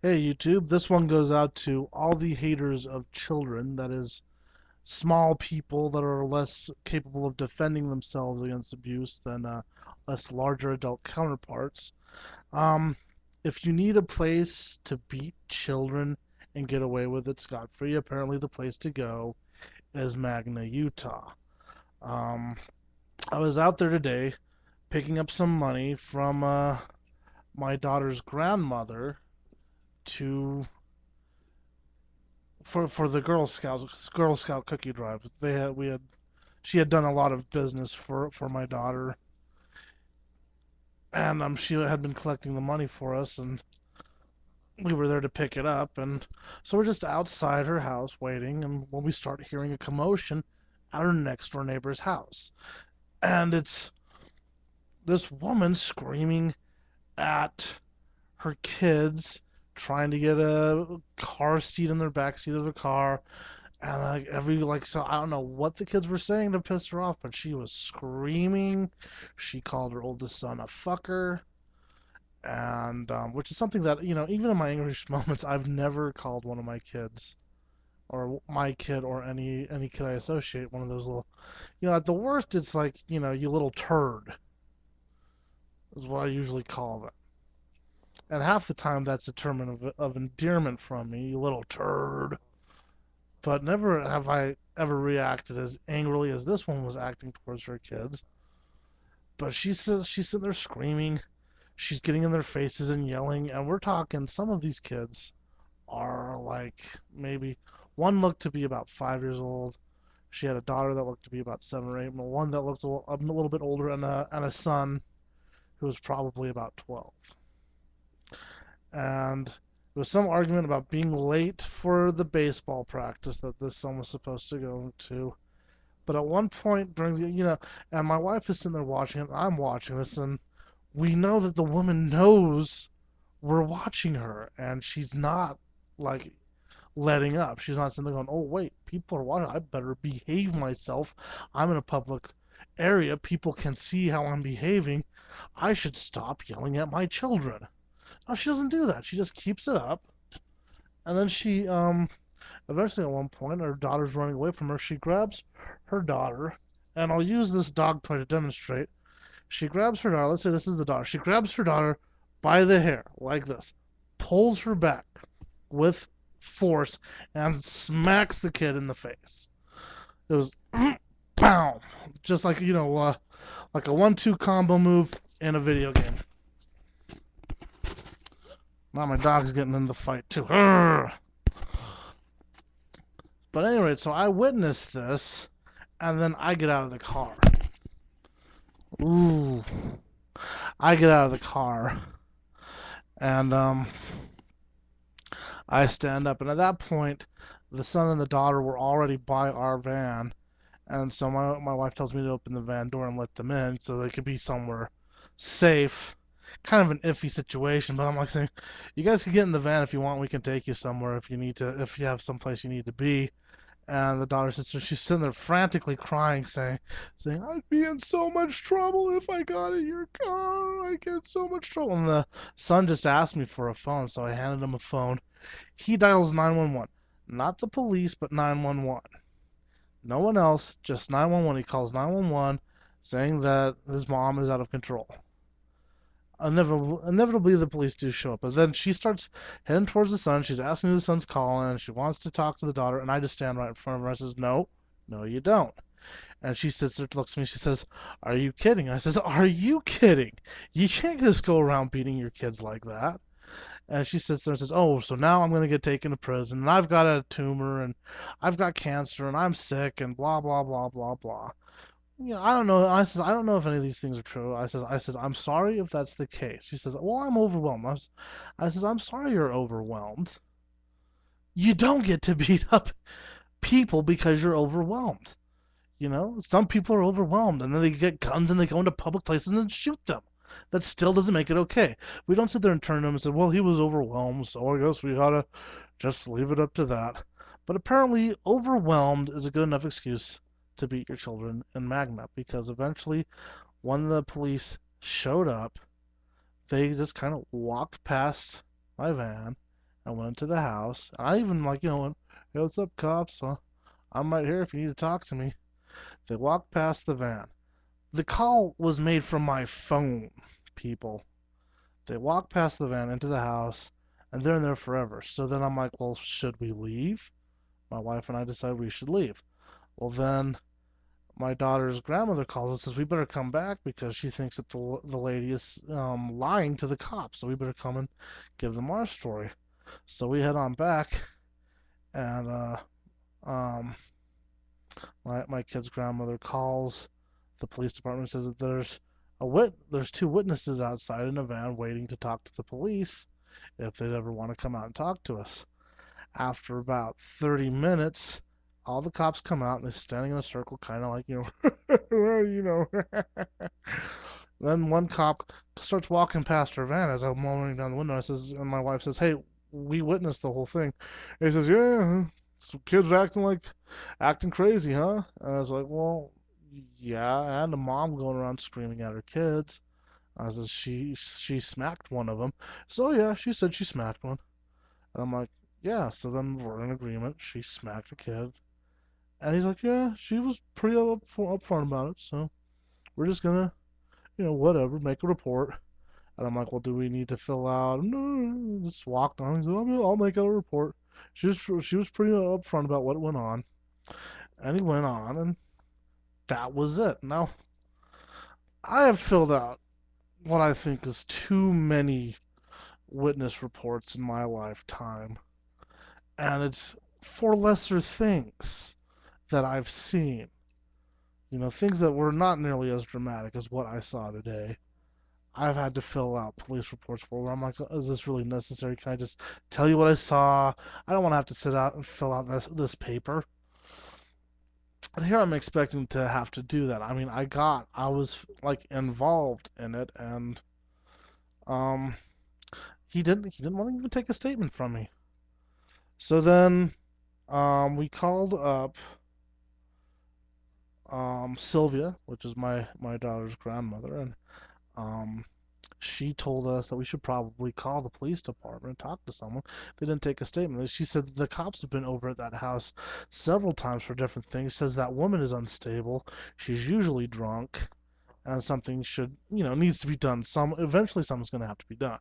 Hey YouTube, this one goes out to all the haters of children, that is, small people that are less capable of defending themselves against abuse than less larger adult counterparts. Um, if you need a place to beat children and get away with it scot-free, apparently the place to go is Magna, Utah. Um, I was out there today picking up some money from my daughter's grandmother to for the Girl Scout cookie drive. We had She had done a lot of business for my daughter, and she had been collecting the money for us, and we were there to pick it up, and so we're just outside her house waiting, and when we start hearing a commotion at her next door neighbor's house, and it's this woman screaming at her kids, trying to get a car seat in their back seat of the car. And so I don't know what the kids were saying to piss her off, but she was screaming. She called her oldest son a fucker, and which is something that, even in my English moments, I've never called one of my kids, or my kid, or any kid I associate, one of those little, at the worst it's like, you little turd is what I usually call them. And half the time that's a term of endearment from me, you little turd. But never have I ever reacted as angrily as this one was acting towards her kids. But she's sitting there screaming, she's getting in their faces and yelling, and we're talking, some of these kids are like, maybe one looked to be about 5 years old. She had a daughter that looked to be about 7 or 8, and one that looked a little bit older, and a son who was probably about 12. And there was some argument about being late for the baseball practice that this son was supposed to go to. But at one point during and my wife is sitting there watching it, and I'm watching this, and we know that the woman knows we're watching her, and she's not like letting up. She's not sitting there going, "Oh wait, people are watching. I better behave myself. I'm in a public area. People can see how I'm behaving. I should stop yelling at my children." No, she doesn't do that. She just keeps it up, and then she eventually, at one point, her daughter's running away from her. She grabs her daughter, and I'll use this dog toy to demonstrate. She grabs her daughter. Let's say this is the daughter. She grabs her daughter by the hair, like this, pulls her back with force, and smacks the kid in the face. It was pow, just like, like a 1-2 combo move in a video game. Now my dog's getting in the fight too. But anyway, so I witnessed this, and then I get out of the car. Ooh. I get out of the car, and I stand up, and at that point, the son and the daughter were already by our van, and so my wife tells me to open the van door and let them in so they could be somewhere safe. Kind of an iffy situation, but I'm like saying, you guys can get in the van if you want. We can take you somewhere if you need to, if you have someplace you need to be. And the daughter sister, she's sitting there frantically crying, saying, "I'd be in so much trouble if I got in your car. I get so much trouble." And the son just asked me for a phone, so I handed him a phone. He dials 911, not the police, but 911. No one else, just 911. He calls 911, saying that his mom is out of control. Inevitably, the police do show up, but then she starts heading towards the son. She's asking who the son's calling, and she wants to talk to the daughter, and I just stand right in front of her. I says, "No, no, you don't." And she sits there, looks at me, she says, "Are you kidding?" I says, "Are you kidding? You can't just go around beating your kids like that." And she sits there and says, "Oh, so now I'm going to get taken to prison, and I've got a tumor, and I've got cancer, and I'm sick, and blah, blah, blah, blah, blah." Yeah, I don't know. I don't know if any of these things are true. I says, "I'm sorry if that's the case." She says, "Well, I'm overwhelmed." I says, "I'm sorry you're overwhelmed. You don't get to beat up people because you're overwhelmed. Some people are overwhelmed and then they get guns and they go into public places and shoot them. That still doesn't make it okay. We don't sit there and turn to him and say, well, he was overwhelmed, so I guess we gotta just leave it up to that." But apparently, overwhelmed is a good enough excuse to beat your children in Magna, because eventually, when the police showed up, they just kind of walked past my van I went into the house. And I even went, "Hey, what's up, cops? I'm right here if you need to talk to me." They walked past the van. The call was made from my phone, people. They walked past the van into the house, and they're in there forever. So then I'm like, well, should we leave? My wife and I decided we should leave. Well, then my daughter's grandmother calls and says we better come back because she thinks that the lady is lying to the cops. So we better come and give them our story. So we head on back, and um, my kid's grandmother calls the police department, says that there's two witnesses outside in a van waiting to talk to the police if they'd ever want to come out and talk to us. After about 30 minutes, all the cops come out and they're standing in a circle, kind of like, well, Then one cop starts walking past her van as I'm rolling down the window. And my wife says, "Hey, we witnessed the whole thing." And he says, "Yeah, some kids are acting crazy, huh?" And I was like, "Well, yeah." And the mom going around screaming at her kids. I said, "She smacked one of them." So yeah, she said she smacked one. And I'm like, "Yeah." So then we're in agreement. She smacked a kid. And he's like, "Yeah, she was pretty upfront about it. So we're just gonna, whatever, make a report." And I'm like, "Well, do we need to fill out?" No, just walked on. He said, I'll make out a report." She was pretty upfront about what went on. And he went on, and that was it. Now, I have filled out what I think is too many witness reports in my lifetime. And it's for lesser things that I've seen. Things that were not nearly as dramatic as what I saw today. I've had to fill out police reports for where I'm like, is this really necessary? Can I just tell you what I saw? I don't want to have to sit out and fill out this paper. And here I'm expecting to have to do that. I mean, I was like involved in it, and um, he didn't want to even take a statement from me. So then we called up Sylvia, which is my daughter's grandmother, and um, she told us that we should probably call the police department and talk to someone. They didn't take a statement. She said the cops have been over at that house several times for different things. Says that woman is unstable. She's usually drunk, and something needs to be done. Eventually something's going to have to be done.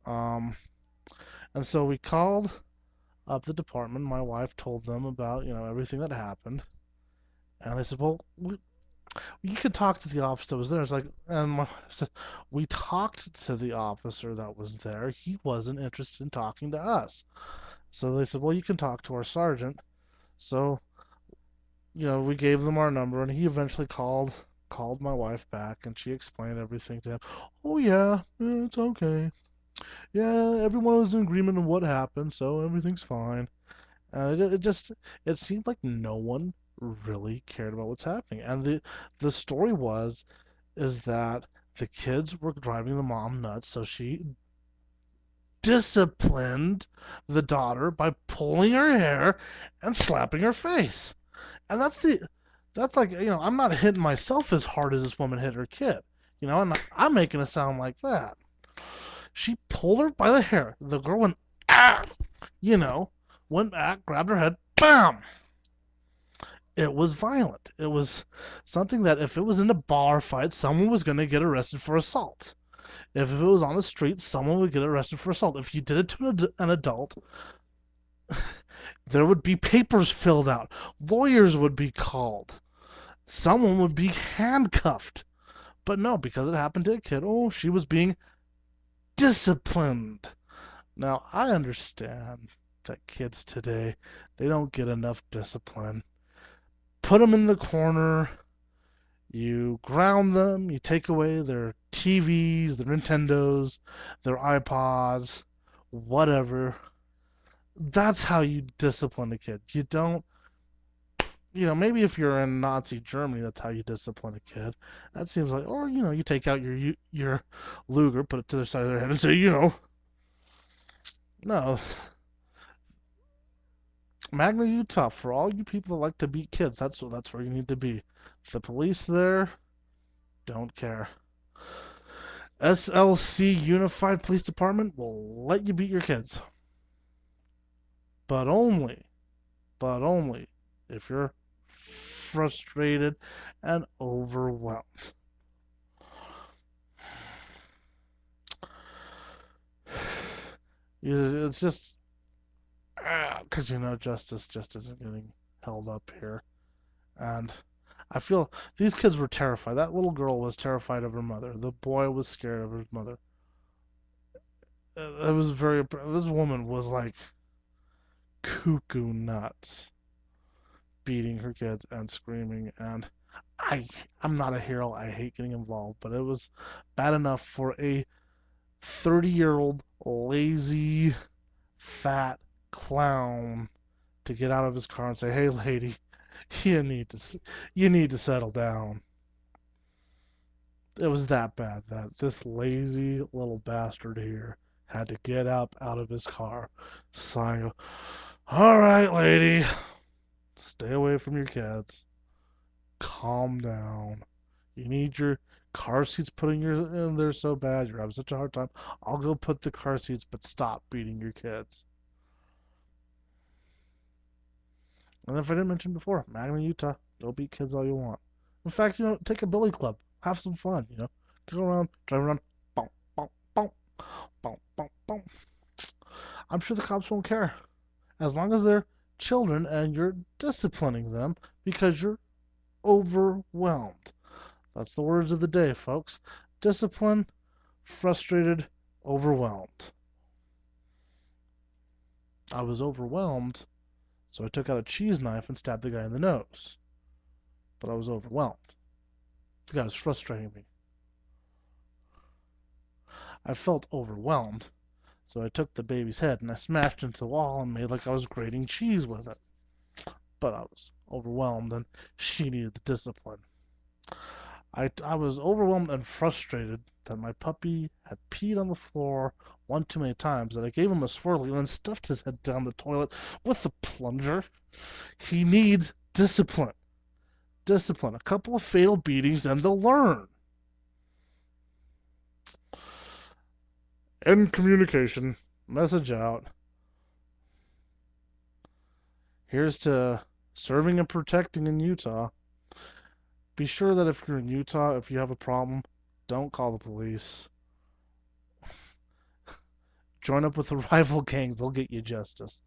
Um, and so we called up the department. My wife told them about everything that happened, and they said, "Well, you could talk to the officer that was there." It's like, and we talked to the officer that was there. He wasn't interested in talking to us. So they said, "Well, you can talk to our sergeant." So, we gave them our number, and he eventually called my wife back, and she explained everything to him. "Oh yeah, it's okay. Yeah, everyone was in agreement on what happened, so everything's fine." And it seemed like no one really cared about what's happening. And the story is that the kids were driving the mom nuts, so she disciplined the daughter by pulling her hair and slapping her face. And that's like, I'm not hitting myself as hard as this woman hit her kid. And I'm making it sound like that. She pulled her by the hair. The girl went, ah, went back, grabbed her head, bam. It was violent. It was something that if it was in a bar fight, someone was going to get arrested for assault. If it was on the street, someone would get arrested for assault. If you did it to an adult, there would be papers filled out. Lawyers would be called. Someone would be handcuffed. But no, because it happened to a kid, she was being disciplined. Now, I understand that kids today, they don't get enough discipline. Put them in the corner, you ground them, you take away their TVs, their Nintendos, their iPods, whatever. That's how you discipline a kid. You don't, maybe if you're in Nazi Germany, that's how you discipline a kid. That seems like, or, you take out your Luger, put it to the side of their head and say, no. Magna, you tough. For all you people that like to beat kids, that's where you need to be. The police there don't care. SLC Unified Police Department will let you beat your kids. but only if you're frustrated and overwhelmed. It's just because justice just isn't getting held up here, and I feel these kids were terrified. That little girl was terrified of her mother. The boy was scared of his mother. It was very. This woman was like cuckoo nuts, beating her kids and screaming. And I, I'm not a hero. I hate getting involved, but it was bad enough for a 30-year-old lazy, fat clown to get out of his car and say, "Hey, lady, you need to, you need to settle down." It was that bad that this lazy little bastard here had to get up out of his car, sighing, "All right, lady, stay away from your kids. Calm down. You need your car seats put in there so bad. You're having such a hard time. I'll go put the car seats, but stop beating your kids." And if I didn't mention before, Magna, Utah, go beat kids all you want. In fact, take a billy club, have some fun. Go around, drive around, bonk, bonk, bonk, bonk, bonk, bonk. I'm sure the cops won't care as long as they're children and you're disciplining them because you're overwhelmed. That's the words of the day, folks. Discipline, frustrated, overwhelmed. I was overwhelmed, so I took out a cheese knife and stabbed the guy in the nose. But I was overwhelmed. The guy was frustrating me. I felt overwhelmed, so I took the baby's head and I smashed it into the wall and made like I was grating cheese with it. But I was overwhelmed and she needed the discipline. I was overwhelmed and frustrated that my puppy had peed on the floor one too many times, that I gave him a swirly and then stuffed his head down the toilet with the plunger. He needs discipline. Discipline. A couple of fatal beatings and they'll learn. End communication. Message out. Here's to serving and protecting in Utah. Be sure that if you're in Utah, if you have a problem, don't call the police. Join up with the rival gang, they'll get you justice.